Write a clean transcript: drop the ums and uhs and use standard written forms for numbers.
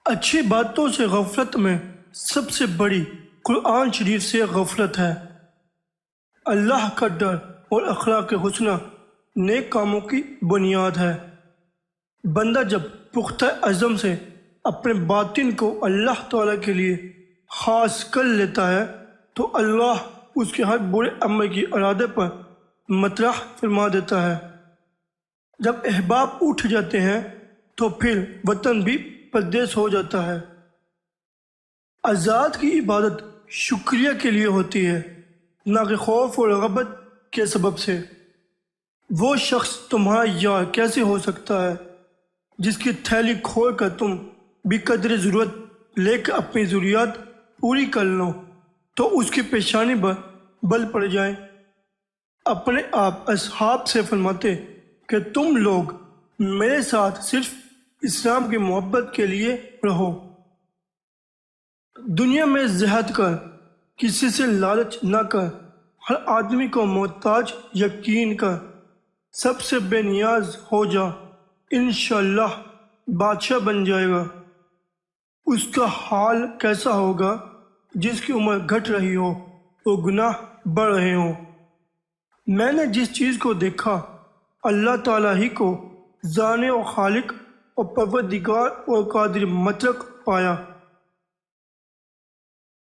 اچھی باتوں سے غفلت میں سب سے بڑی قرآن شریف سے غفلت ہے۔ اللہ کا ڈر اور اخلاق حسنہ نیک کاموں کی بنیاد ہے۔ بندہ جب پختہ عزم سے اپنے باطن کو اللہ تعالیٰ کے لیے خاص کر لیتا ہے تو اللہ اس کے ہر برے عمل کی ارادے پر مطرح فرما دیتا ہے۔ جب احباب اٹھ جاتے ہیں تو پھر وطن بھی پردیس ہو جاتا ہے۔ ذات کی عبادت شکریہ کے لیے ہوتی ہے، نہ کہ خوف اور رغبت کے سبب سے۔ وہ شخص تمہارا یار کیسے ہو سکتا ہے جس کی تھیلی کھول کر تم بھی قدر ضرورت لے کر اپنی ضروریات پوری کر لو تو اس کی پیشانی پر بل پڑ جائیں۔ اپنے آپ اصحاب سے فرماتے کہ تم لوگ میرے ساتھ صرف اسلام کی محبت کے لیے رہو۔ دنیا میں زہد کر، کسی سے لالچ نہ کر، ہر آدمی کو محتاج یقین کر، سب سے بے نیاز ہو جا، انشاءاللہ بادشاہ بن جائے گا۔ اس کا حال کیسا ہوگا جس کی عمر گھٹ رہی ہو اور گناہ بڑھ رہے ہوں۔ میں نے جس چیز کو دیکھا اللہ تعالیٰ ہی کو جانے و خالق اور پروردگار اور قادر مطلق پایا۔